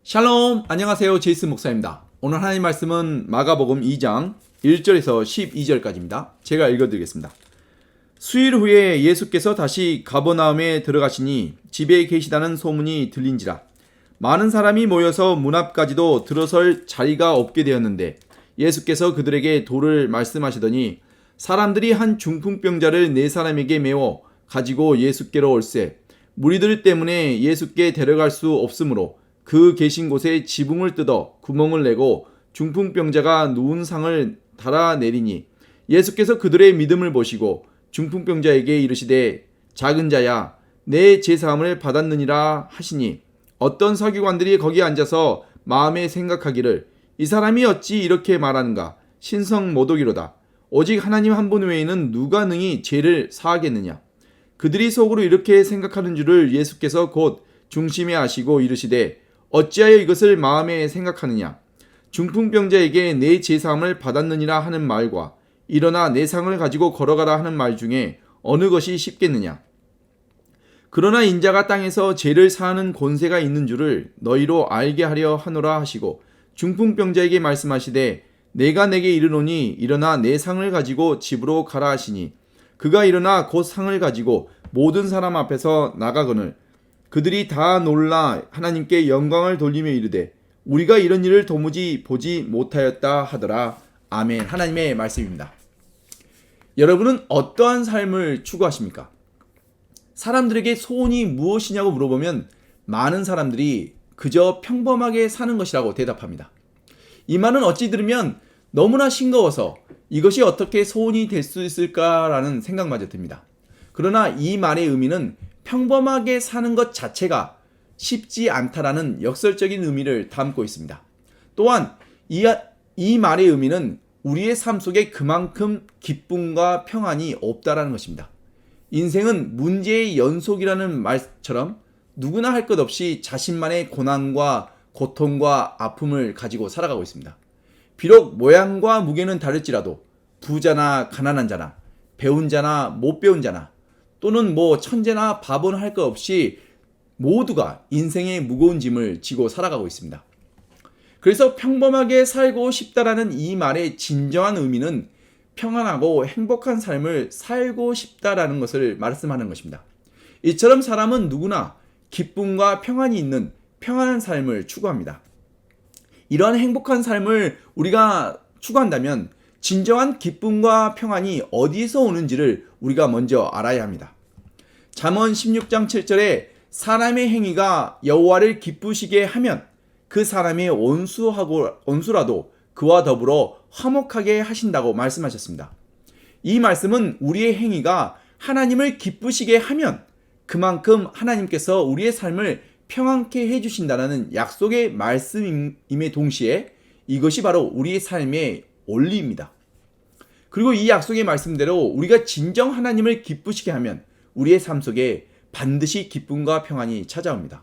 샬롬, 안녕하세요. 제이슨 목사입니다. 오늘 하나님 말씀은 마가복음 2장 1절에서 12절까지입니다. 제가 읽어드리겠습니다. 수일 후에 예수께서 다시 가버나움에 들어가시니 집에 계시다는 소문이 들린지라 많은 사람이 모여서 문 앞까지도 들어설 자리가 없게 되었는데 예수께서 그들에게 도를 말씀하시더니 사람들이 한 중풍병자를 네 사람에게 메워 가지고 예수께로 올세 무리들 때문에 예수께 데려갈 수 없으므로 그 계신 곳에 지붕을 뜯어 구멍을 내고 중풍병자가 누운 상을 달아내리니 예수께서 그들의 믿음을 보시고 중풍병자에게 이르시되 작은 자야 내 제사함을 받았느니라 하시니 어떤 서기관들이 거기 앉아서 마음에 생각하기를 이 사람이 어찌 이렇게 말하는가 신성모독이로다 오직 하나님 한 분 외에는 누가 능히 죄를 사하겠느냐 그들이 속으로 이렇게 생각하는 줄을 예수께서 곧 중심에 아시고 이르시되 어찌하여 이것을 마음에 생각하느냐 중풍병자에게 내 제사함을 받았느니라 하는 말과 일어나 내 상을 가지고 걸어가라 하는 말 중에 어느 것이 쉽겠느냐 그러나 인자가 땅에서 죄를 사하는 권세가 있는 줄을 너희로 알게 하려 하노라 하시고 중풍병자에게 말씀하시되 내가 내게 이르노니 일어나 내 상을 가지고 집으로 가라 하시니 그가 일어나 곧 상을 가지고 모든 사람 앞에서 나가거늘 그들이 다 놀라 하나님께 영광을 돌리며 이르되 우리가 이런 일을 도무지 보지 못하였다 하더라. 아멘. 하나님의 말씀입니다. 여러분은 어떠한 삶을 추구하십니까? 사람들에게 소원이 무엇이냐고 물어보면 많은 사람들이 그저 평범하게 사는 것이라고 대답합니다. 이 말은 어찌 들으면 너무나 싱거워서 이것이 어떻게 소원이 될 수 있을까라는 생각마저 듭니다. 그러나 이 말의 의미는 평범하게 사는 것 자체가 쉽지 않다라는 역설적인 의미를 담고 있습니다. 또한 이 말의 의미는 우리의 삶 속에 그만큼 기쁨과 평안이 없다라는 것입니다. 인생은 문제의 연속이라는 말처럼 누구나 할 것 없이 자신만의 고난과 고통과 아픔을 가지고 살아가고 있습니다. 비록 모양과 무게는 다를지라도 부자나 가난한 자나 배운 자나 못 배운 자나 또는 천재나 바보는 할 것 없이 모두가 인생의 무거운 짐을 지고 살아가고 있습니다. 그래서 평범하게 살고 싶다라는 이 말의 진정한 의미는 평안하고 행복한 삶을 살고 싶다라는 것을 말씀하는 것입니다. 이처럼 사람은 누구나 기쁨과 평안이 있는 평안한 삶을 추구합니다. 이러한 행복한 삶을 우리가 추구한다면 진정한 기쁨과 평안이 어디에서 오는지를 우리가 먼저 알아야 합니다. 잠언 16장 7절에 사람의 행위가 여호와를 기쁘시게 하면 그 사람의 원수라도 그와 더불어 화목하게 하신다고 말씀하셨습니다. 이 말씀은 우리의 행위가 하나님을 기쁘시게 하면 그만큼 하나님께서 우리의 삶을 평안케 해주신다는 약속의 말씀임에 동시에 이것이 바로 우리의 삶의 원리입니다. 그리고 이 약속의 말씀대로 우리가 진정 하나님을 기쁘시게 하면 우리의 삶 속에 반드시 기쁨과 평안이 찾아옵니다.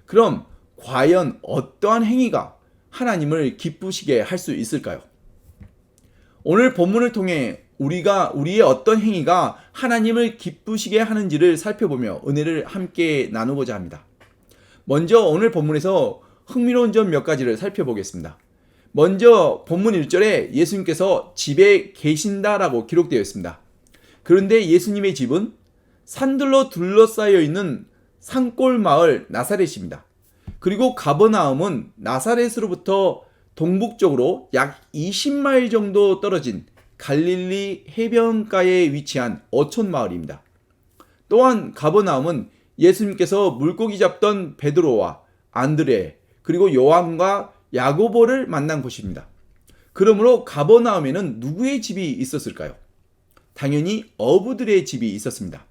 그럼 과연 어떠한 행위가 하나님을 기쁘시게 할 수 있을까요? 오늘 본문을 통해 우리의 어떤 행위가 하나님을 기쁘시게 하는지를 살펴보며 은혜를 함께 나누고자 합니다. 먼저 오늘 본문에서 흥미로운 점 몇 가지를 살펴보겠습니다. 먼저 본문 1절에 예수님께서 집에 계신다라고 기록되어 있습니다. 그런데 예수님의 집은 산들로 둘러싸여 있는 산골 마을 나사렛입니다. 그리고 가버나움은 나사렛으로부터 동북쪽으로 약 20마일 정도 떨어진 갈릴리 해변가에 위치한 어촌 마을입니다. 또한 가버나움은 예수님께서 물고기 잡던 베드로와 안드레 그리고 요한과 야고보를 만난 곳입니다. 그러므로 가버나움에는 누구의 집이 있었을까요? 당연히 어부들의 집이 있었습니다.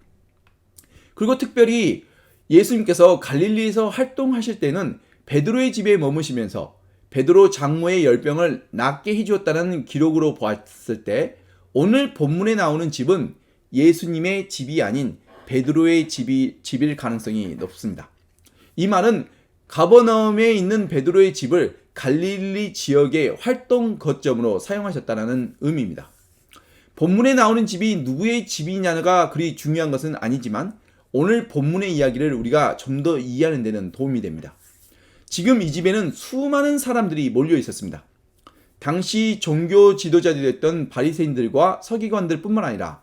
그리고 특별히 예수님께서 갈릴리에서 활동하실 때는 베드로의 집에 머무시면서 베드로 장모의 열병을 낫게 해주었다는 기록으로 보았을 때 오늘 본문에 나오는 집은 예수님의 집이 아닌 베드로의 집일 가능성이 높습니다. 이 말은 가버나움에 있는 베드로의 집을 갈릴리 지역의 활동 거점으로 사용하셨다는 의미입니다. 본문에 나오는 집이 누구의 집이냐가 그리 중요한 것은 아니지만 오늘 본문의 이야기를 우리가 좀 더 이해하는 데는 도움이 됩니다. 지금 이 집에는 수많은 사람들이 몰려 있었습니다. 당시 종교 지도자들이었던 바리새인들과 서기관들뿐만 아니라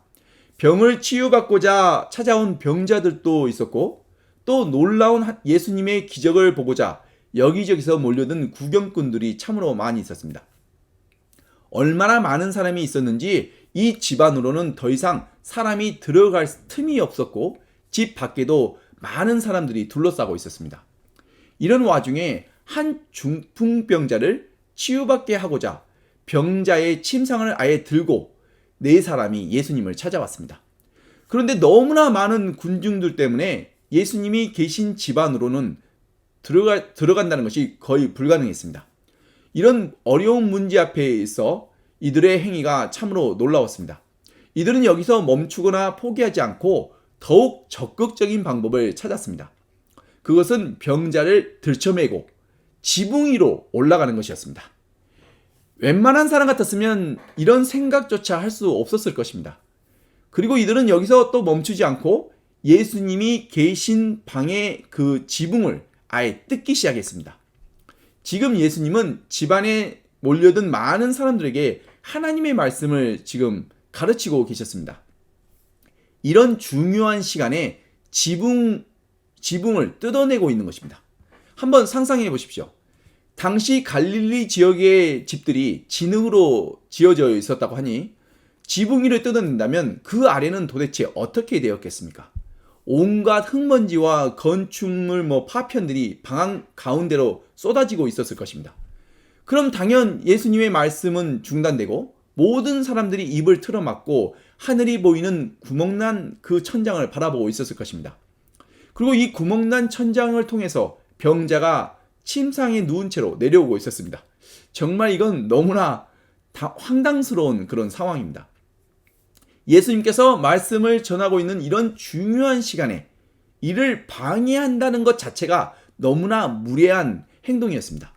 병을 치유받고자 찾아온 병자들도 있었고, 또 놀라운 예수님의 기적을 보고자 여기저기서 몰려든 구경꾼들이 참으로 많이 있었습니다. 얼마나 많은 사람이 있었는지 이 집 안으로는 더 이상 사람이 들어갈 틈이 없었고, 집 밖에도 많은 사람들이 둘러싸고 있었습니다. 이런 와중에 한 중풍병자를 치유받게 하고자 병자의 침상을 아예 들고 네 사람이 예수님을 찾아왔습니다. 그런데 너무나 많은 군중들 때문에 예수님이 계신 집 안으로는 들어간다는 것이 거의 불가능했습니다. 이런 어려운 문제 앞에 있어 이들의 행위가 참으로 놀라웠습니다. 이들은 여기서 멈추거나 포기하지 않고 더욱 적극적인 방법을 찾았습니다. 그것은 병자를 들쳐매고 지붕 위로 올라가는 것이었습니다. 웬만한 사람 같았으면 이런 생각조차 할 수 없었을 것입니다. 그리고 이들은 여기서 또 멈추지 않고 예수님이 계신 방의 그 지붕을 아예 뜯기 시작했습니다. 지금 예수님은 집안에 몰려든 많은 사람들에게 하나님의 말씀을 지금 가르치고 계셨습니다. 이런 중요한 시간에 지붕을 뜯어내고 있는 것입니다. 한번 상상해 보십시오. 당시 갈릴리 지역의 집들이 진흙으로 지어져 있었다고 하니 지붕 위를 뜯어낸다면 그 아래는 도대체 어떻게 되었겠습니까? 온갖 흙먼지와 건축물 파편들이 방 가운데로 쏟아지고 있었을 것입니다. 그럼 당연 예수님의 말씀은 중단되고 모든 사람들이 입을 틀어막고 하늘이 보이는 구멍난 그 천장을 바라보고 있었을 것입니다. 그리고 이 구멍난 천장을 통해서 병자가 침상에 누운 채로 내려오고 있었습니다. 정말 이건 너무나 황당스러운 그런 상황입니다. 예수님께서 말씀을 전하고 있는 이런 중요한 시간에 이를 방해한다는 것 자체가 너무나 무례한 행동이었습니다.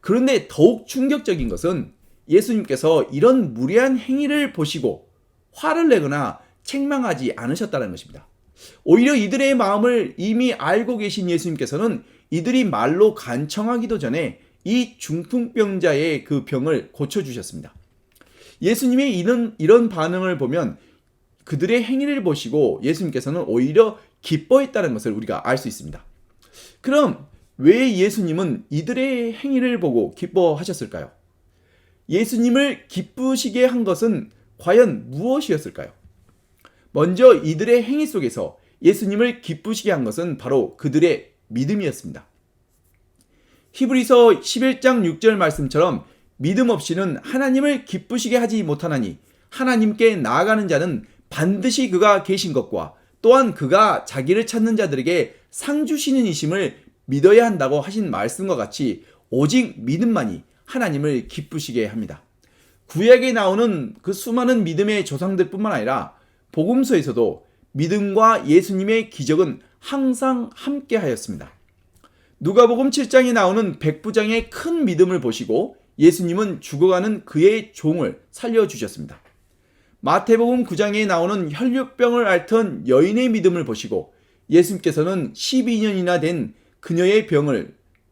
그런데 더욱 충격적인 것은 예수님께서 이런 무례한 행위를 보시고 화를 내거나 책망하지 않으셨다는 것입니다. 오히려 이들의 마음을 이미 알고 계신 예수님께서는 이들이 말로 간청하기도 전에 이 중풍병자의 그 병을 고쳐주셨습니다. 예수님의 이런 반응을 보면 그들의 행위를 보시고 예수님께서는 오히려 기뻐했다는 것을 우리가 알 수 있습니다. 그럼 왜 예수님은 이들의 행위를 보고 기뻐하셨을까요? 예수님을 기쁘시게 한 것은 과연 무엇이었을까요? 먼저 이들의 행위 속에서 예수님을 기쁘시게 한 것은 바로 그들의 믿음이었습니다. 히브리서 11장 6절 말씀처럼 믿음 없이는 하나님을 기쁘시게 하지 못하나니 하나님께 나아가는 자는 반드시 그가 계신 것과 또한 그가 자기를 찾는 자들에게 상 주시는 이심을 믿어야 한다고 하신 말씀과 같이 오직 믿음만이 하나님을 기쁘시게 합니다. 구약에 나오는 그 수많은 믿음의 조상들뿐만 아니라 복음서에서도 믿음과 예수님의 기적은 항상 함께 하였습니다. 누가복음 7장에 나오는 백부장의 큰 믿음을 보시고 예수님은 죽어가는 그의 종을 살려주셨습니다. 마태복음 9장에 나오는 혈류병을 앓던 여인의 믿음을 보시고 예수님께서는 12년이나 된 그녀의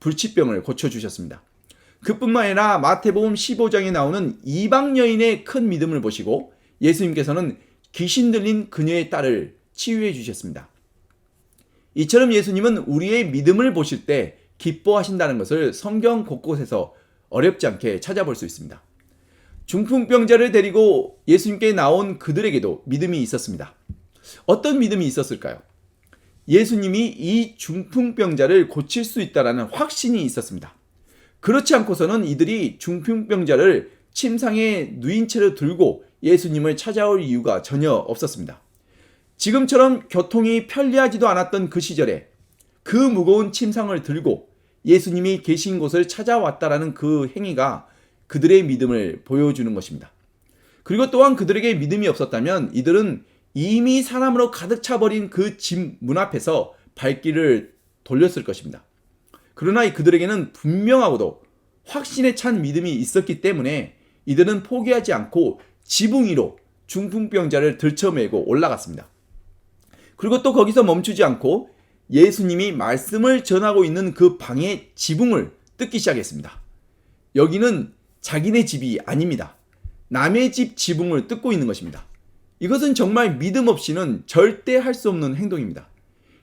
불치병을 고쳐주셨습니다. 그뿐만 아니라 마태복음 15장에 나오는 이방 여인의 큰 믿음을 보시고 예수님께서는 귀신 들린 그녀의 딸을 치유해 주셨습니다. 이처럼 예수님은 우리의 믿음을 보실 때 기뻐하신다는 것을 성경 곳곳에서 어렵지 않게 찾아볼 수 있습니다. 중풍병자를 데리고 예수님께 나온 그들에게도 믿음이 있었습니다. 어떤 믿음이 있었을까요? 예수님이 이 중풍병자를 고칠 수 있다는 확신이 있었습니다. 그렇지 않고서는 이들이 중풍병자를 침상에 누인 채로 들고 예수님을 찾아올 이유가 전혀 없었습니다. 지금처럼 교통이 편리하지도 않았던 그 시절에 그 무거운 침상을 들고 예수님이 계신 곳을 찾아왔다라는 그 행위가 그들의 믿음을 보여주는 것입니다. 그리고 또한 그들에게 믿음이 없었다면 이들은 이미 사람으로 가득 차버린 그 집 문 앞에서 발길을 돌렸을 것입니다. 그러나 그들에게는 분명하고도 확신에 찬 믿음이 있었기 때문에 이들은 포기하지 않고 지붕 위로 중풍병자를 들쳐매고 올라갔습니다. 그리고 또 거기서 멈추지 않고 예수님이 말씀을 전하고 있는 그 방의 지붕을 뜯기 시작했습니다. 여기는 자기네 집이 아닙니다. 남의 집 지붕을 뜯고 있는 것입니다. 이것은 정말 믿음 없이는 절대 할 수 없는 행동입니다.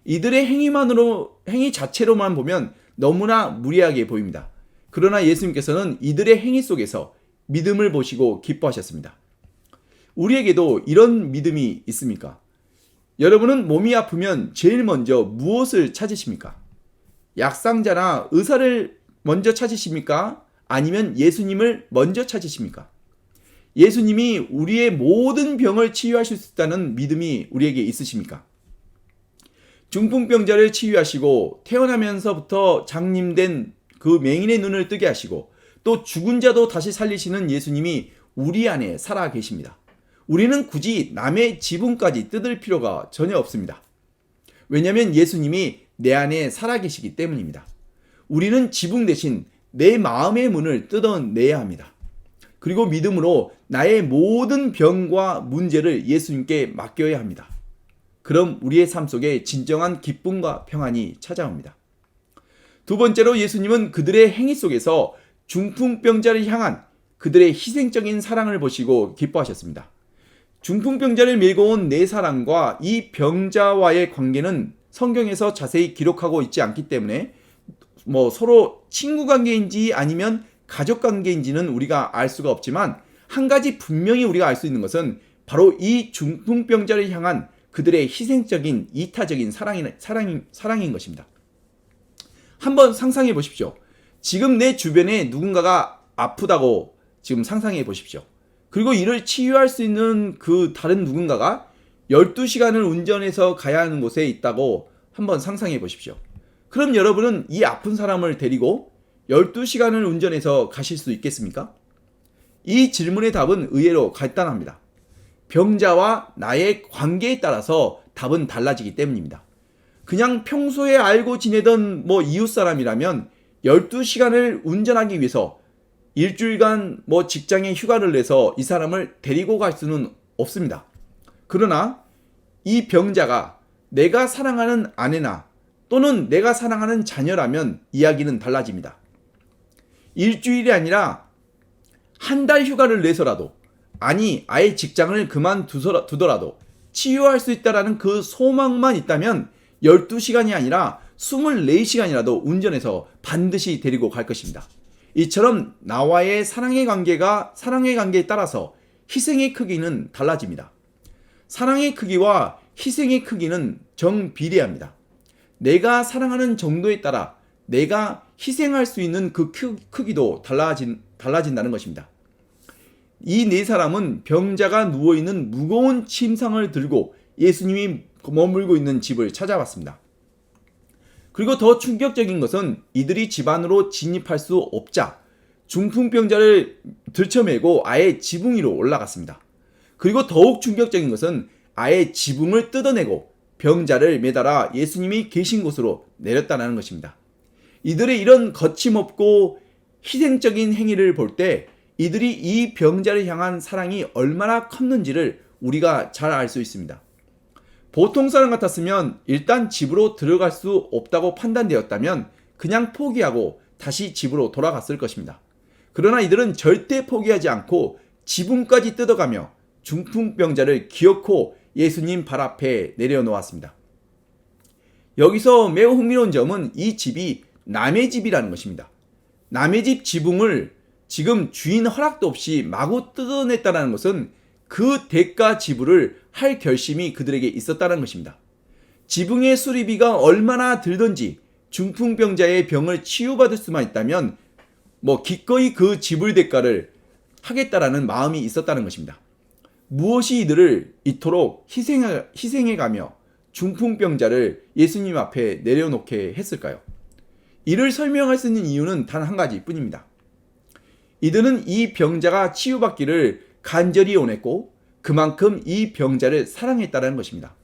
이들의 행위 자체로만 보면 너무나 무리하게 보입니다. 그러나 예수님께서는 이들의 행위 속에서 믿음을 보시고 기뻐하셨습니다. 우리에게도 이런 믿음이 있습니까? 여러분은 몸이 아프면 제일 먼저 무엇을 찾으십니까? 약상자나 의사를 먼저 찾으십니까? 아니면 예수님을 먼저 찾으십니까? 예수님이 우리의 모든 병을 치유하실 수 있다는 믿음이 우리에게 있으십니까? 중풍병자를 치유하시고 태어나면서부터 장님된 그 맹인의 눈을 뜨게 하시고 또 죽은 자도 다시 살리시는 예수님이 우리 안에 살아 계십니다. 우리는 굳이 남의 지붕까지 뜯을 필요가 전혀 없습니다. 왜냐하면 예수님이 내 안에 살아 계시기 때문입니다. 우리는 지붕 대신 내 마음의 문을 뜯어내야 합니다. 그리고 믿음으로 나의 모든 병과 문제를 예수님께 맡겨야 합니다. 그럼 우리의 삶 속에 진정한 기쁨과 평안이 찾아옵니다. 두 번째로 예수님은 그들의 행위 속에서 중풍병자를 향한 그들의 희생적인 사랑을 보시고 기뻐하셨습니다. 중풍병자를 메고 온 네 사람과 이 병자와의 관계는 성경에서 자세히 기록하고 있지 않기 때문에 서로 친구 관계인지 아니면 가족 관계인지는 우리가 알 수가 없지만 한 가지 분명히 우리가 알 수 있는 것은 바로 이 중풍병자를 향한 그들의 희생적인 이타적인 사랑인 것입니다. 한번 상상해 보십시오. 지금 내 주변에 누군가가 아프다고 지금 상상해 보십시오. 그리고 이를 치유할 수 있는 그 다른 누군가가 12시간을 운전해서 가야 하는 곳에 있다고 한번 상상해 보십시오. 그럼 여러분은 이 아픈 사람을 데리고 12시간을 운전해서 가실 수 있겠습니까? 이 질문의 답은 의외로 간단합니다. 병자와 나의 관계에 따라서 답은 달라지기 때문입니다. 그냥 평소에 알고 지내던 이웃 사람이라면 12시간을 운전하기 위해서 일주일간 직장에 휴가를 내서 이 사람을 데리고 갈 수는 없습니다. 그러나 이 병자가 내가 사랑하는 아내나 또는 내가 사랑하는 자녀라면 이야기는 달라집니다. 일주일이 아니라 한 달 휴가를 내서라도 아니 아예 직장을 그만두더라도 치유할 수 있다라는 그 소망만 있다면 12시간이 아니라 24시간이라도 운전해서 반드시 데리고 갈 것입니다. 이처럼 나와의 사랑의 관계에 따라서 희생의 크기는 달라집니다. 사랑의 크기와 희생의 크기는 정비례합니다. 내가 사랑하는 정도에 따라 내가 희생할 수 있는 그 크기도 달라진다는 것입니다. 이 네 사람은 병자가 누워있는 무거운 침상을 들고 예수님이 머물고 있는 집을 찾아왔습니다. 그리고 더 충격적인 것은 이들이 집 안으로 진입할 수 없자 중풍병자를 들쳐매고 아예 지붕 위로 올라갔습니다. 그리고 더욱 충격적인 것은 아예 지붕을 뜯어내고 병자를 매달아 예수님이 계신 곳으로 내렸다는 것입니다. 이들의 이런 거침없고 희생적인 행위를 볼 때 이들이 이 병자를 향한 사랑이 얼마나 컸는지를 우리가 잘 알 수 있습니다. 보통 사람 같았으면 일단 집으로 들어갈 수 없다고 판단되었다면 그냥 포기하고 다시 집으로 돌아갔을 것입니다. 그러나 이들은 절대 포기하지 않고 지붕까지 뜯어가며 중풍병자를 기어코 예수님 발 앞에 내려놓았습니다. 여기서 매우 흥미로운 점은 이 집이 남의 집이라는 것입니다. 남의 집 지붕을 지금 주인 허락도 없이 마구 뜯어냈다는 것은 그 대가 지불을 할 결심이 그들에게 있었다는 것입니다. 지붕의 수리비가 얼마나 들던지 중풍병자의 병을 치유받을 수만 있다면 기꺼이 그 지불 대가를 하겠다라는 마음이 있었다는 것입니다. 무엇이 이들을 이토록 희생해가며 중풍병자를 예수님 앞에 내려놓게 했을까요? 이를 설명할 수 있는 이유는 단 한 가지 뿐입니다. 이들은 이 병자가 치유받기를 간절히 원했고 그만큼 이 병자를 사랑했다는 것입니다.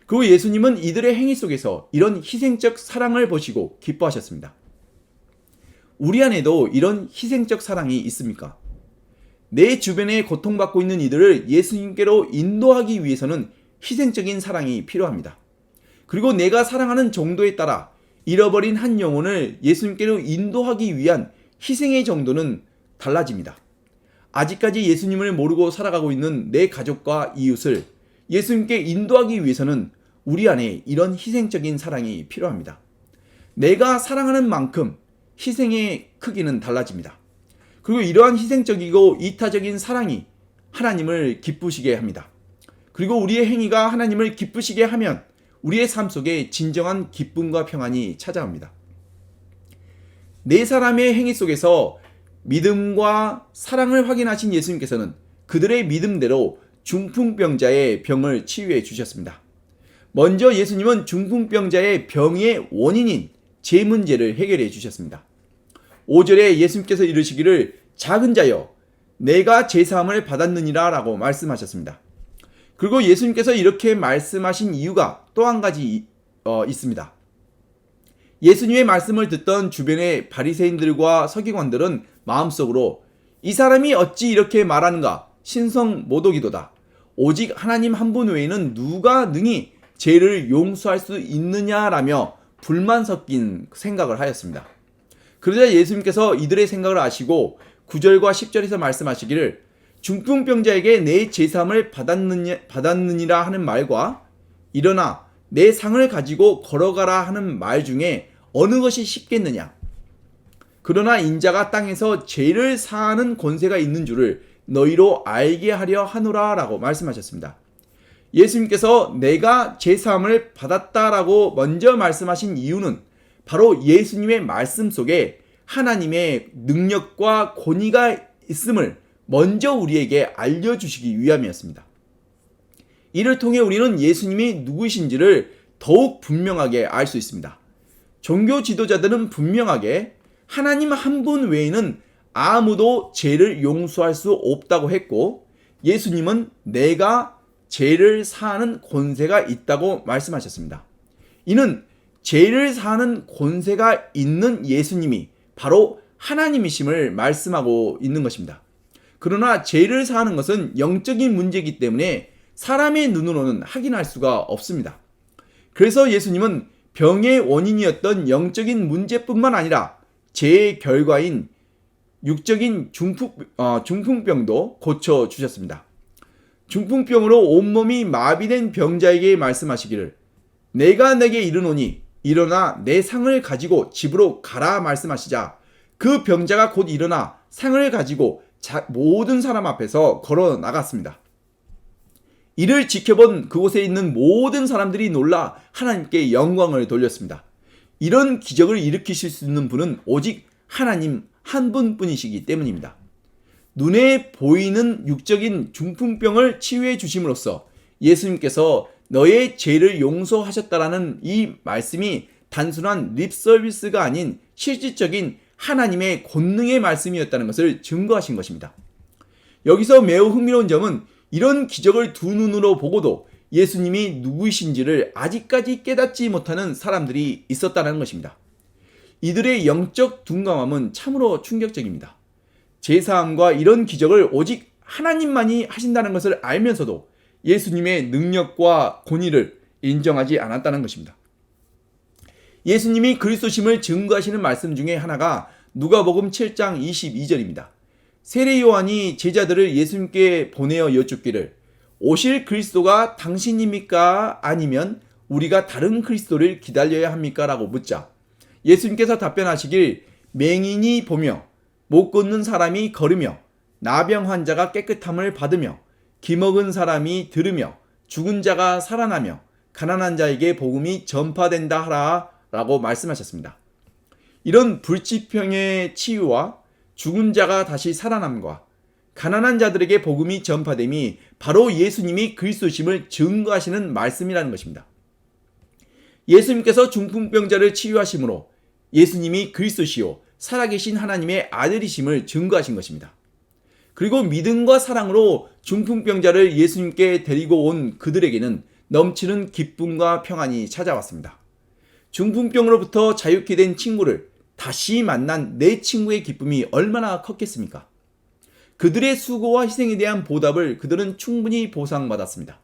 그리고 예수님은 이들의 행위 속에서 이런 희생적 사랑을 보시고 기뻐하셨습니다. 우리 안에도 이런 희생적 사랑이 있습니까? 내 주변에 고통받고 있는 이들을 예수님께로 인도하기 위해서는 희생적인 사랑이 필요합니다. 그리고 내가 사랑하는 정도에 따라 잃어버린 한 영혼을 예수님께로 인도하기 위한 희생의 정도는 달라집니다. 아직까지 예수님을 모르고 살아가고 있는 내 가족과 이웃을 예수님께 인도하기 위해서는 우리 안에 이런 희생적인 사랑이 필요합니다. 내가 사랑하는 만큼 희생의 크기는 달라집니다. 그리고 이러한 희생적이고 이타적인 사랑이 하나님을 기쁘시게 합니다. 그리고 우리의 행위가 하나님을 기쁘시게 하면 우리의 삶 속에 진정한 기쁨과 평안이 찾아옵니다. 네 사람의 행위 속에서 믿음과 사랑을 확인하신 예수님께서는 그들의 믿음대로 중풍병자의 병을 치유해 주셨습니다. 먼저 예수님은 중풍병자의 병의 원인인 죄 문제를 해결해 주셨습니다. 5절에 예수님께서 이르시기를 작은 자여 내가 죄사함을 받았느니라 라고 말씀하셨습니다. 그리고 예수님께서 이렇게 말씀하신 이유가 또 한 가지 있습니다. 예수님의 말씀을 듣던 주변의 바리새인들과 서기관들은 마음속으로 이 사람이 어찌 이렇게 말하는가 신성모독이도다. 오직 하나님 한 분 외에는 누가 능히 죄를 용서할 수 있느냐라며 불만 섞인 생각을 하였습니다. 그러자 예수님께서 이들의 생각을 아시고 9절과 10절에서 말씀하시기를 중풍병자에게 내 죄사함을 받았느니라 하는 말과 일어나 내 상을 가지고 걸어가라 하는 말 중에 어느 것이 쉽겠느냐. 그러나 인자가 땅에서 죄를 사하는 권세가 있는 줄을 너희로 알게 하려 하노라 라고 말씀하셨습니다. 예수님께서 내가 죄사함을 받았다라고 먼저 말씀하신 이유는 바로 예수님의 말씀 속에 하나님의 능력과 권위가 있음을 먼저 우리에게 알려주시기 위함이었습니다. 이를 통해 우리는 예수님이 누구이신지를 더욱 분명하게 알 수 있습니다. 종교 지도자들은 분명하게 하나님 한 분 외에는 아무도 죄를 용서할 수 없다고 했고 예수님은 내가 죄를 사하는 권세가 있다고 말씀하셨습니다. 이는 죄를 사하는 권세가 있는 예수님이 바로 하나님이심을 말씀하고 있는 것입니다. 그러나 죄를 사하는 것은 영적인 문제이기 때문에 사람의 눈으로는 확인할 수가 없습니다. 그래서 예수님은 병의 원인이었던 영적인 문제뿐만 아니라 죄의 결과인 육적인 중풍병도 고쳐주셨습니다. 중풍병으로 온몸이 마비된 병자에게 말씀하시기를 내가 내게 이르노니 일어나 내 상을 가지고 집으로 가라 말씀하시자 그 병자가 곧 일어나 상을 가지고 모든 사람 앞에서 걸어 나갔습니다. 이를 지켜본 그곳에 있는 모든 사람들이 놀라 하나님께 영광을 돌렸습니다. 이런 기적을 일으키실 수 있는 분은 오직 하나님 한 분뿐이시기 때문입니다. 눈에 보이는 육적인 중풍병을 치유해 주심으로써 예수님께서 너의 죄를 용서하셨다라는 이 말씀이 단순한 립서비스가 아닌 실질적인 하나님의 권능의 말씀이었다는 것을 증거하신 것입니다. 여기서 매우 흥미로운 점은 이런 기적을 두 눈으로 보고도 예수님이 누구이신지를 아직까지 깨닫지 못하는 사람들이 있었다는 것입니다. 이들의 영적 둔감함은 참으로 충격적입니다. 제사함과 이런 기적을 오직 하나님만이 하신다는 것을 알면서도 예수님의 능력과 권위를 인정하지 않았다는 것입니다. 예수님이 그리스도심을 증거하시는 말씀 중에 하나가 누가복음 7장 22절입니다. 세례 요한이 제자들을 예수님께 보내어 여쭙기를 오실 그리스도가 당신입니까? 아니면 우리가 다른 그리스도를 기다려야 합니까? 라고 묻자 예수님께서 답변하시길 맹인이 보며 못 걷는 사람이 걸으며 나병 환자가 깨끗함을 받으며 기먹은 사람이 들으며 죽은 자가 살아나며 가난한 자에게 복음이 전파된다 하라 라고 말씀하셨습니다. 이런 불치병의 치유와 죽은 자가 다시 살아남과 가난한 자들에게 복음이 전파됨이 바로 예수님이 그리스도심을 증거하시는 말씀이라는 것입니다. 예수님께서 중풍병자를 치유하심으로 예수님이 그리스도시요 살아계신 하나님의 아들이심을 증거하신 것입니다. 그리고 믿음과 사랑으로 중풍병자를 예수님께 데리고 온 그들에게는 넘치는 기쁨과 평안이 찾아왔습니다. 중풍병으로부터 자유케 된 친구를 다시 만난 내 친구의 기쁨이 얼마나 컸겠습니까? 그들의 수고와 희생에 대한 보답을 그들은 충분히 보상받았습니다.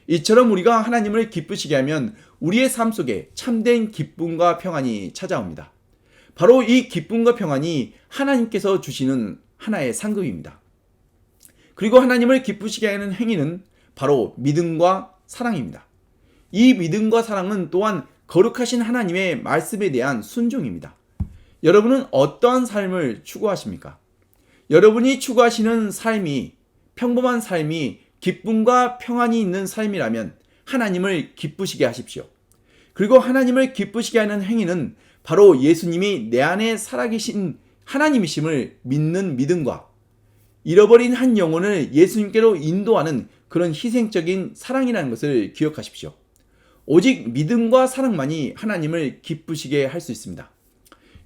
이처럼 우리가 하나님을 기쁘시게 하면 우리의 삶 속에 참된 기쁨과 평안이 찾아옵니다. 바로 이 기쁨과 평안이 하나님께서 주시는 하나의 상급입니다. 그리고 하나님을 기쁘시게 하는 행위는 바로 믿음과 사랑입니다. 이 믿음과 사랑은 또한 거룩하신 하나님의 말씀에 대한 순종입니다. 여러분은 어떠한 삶을 추구하십니까? 여러분이 추구하시는 삶이 평범한 삶이 기쁨과 평안이 있는 삶이라면 하나님을 기쁘시게 하십시오. 그리고 하나님을 기쁘시게 하는 행위는 바로 예수님이 내 안에 살아계신 하나님이심을 믿는 믿음과 잃어버린 한 영혼을 예수님께로 인도하는 그런 희생적인 사랑이라는 것을 기억하십시오. 오직 믿음과 사랑만이 하나님을 기쁘시게 할 수 있습니다.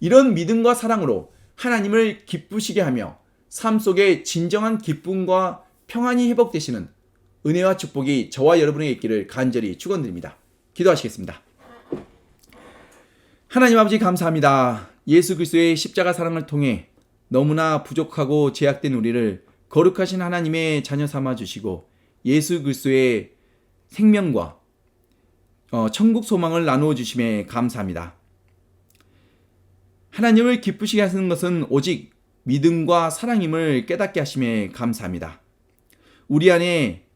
이런 믿음과 사랑으로 하나님을 기쁘시게 하며 삶 속에 진정한 기쁨과 평안이 회복되시는 은혜와 축복이 저와 여러분에게 있기를 간절히 축원드립니다. 기도하시겠습니다. 하나님 아버지 감사합니다. 예수 그리스도의 십자가 사랑을 통해 너무나 부족하고 제약된 우리를 거룩하신 하나님의 자녀 삼아 주시고 예수 그리스도의 생명과 천국 소망을 나누어 주심에 감사합니다. 하나님을 기쁘시게 하시는 것은 오직 믿음과 사랑임을 깨닫게 하심에 감사합니다. 우리 안에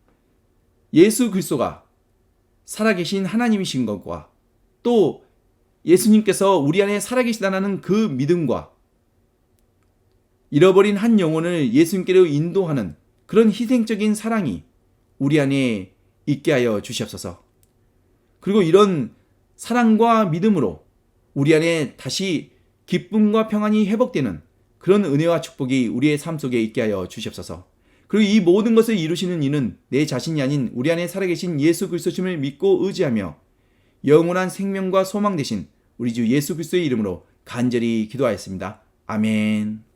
예수 그리스도가 살아계신 하나님이신 것과 또 예수님께서 우리 안에 살아계시다는 그 믿음과 잃어버린 한 영혼을 예수님께로 인도하는 그런 희생적인 사랑이 우리 안에 있게 하여 주시옵소서. 그리고 이런 사랑과 믿음으로 우리 안에 다시 기쁨과 평안이 회복되는 그런 은혜와 축복이 우리의 삶 속에 있게 하여 주시옵소서. 그리고 이 모든 것을 이루시는 이는 내 자신이 아닌 우리 안에 살아계신 예수 그리스도심을 믿고 의지하며 영원한 생명과 소망 되신 우리 주 예수 그리스도의 이름으로 간절히 기도하였습니다. 아멘.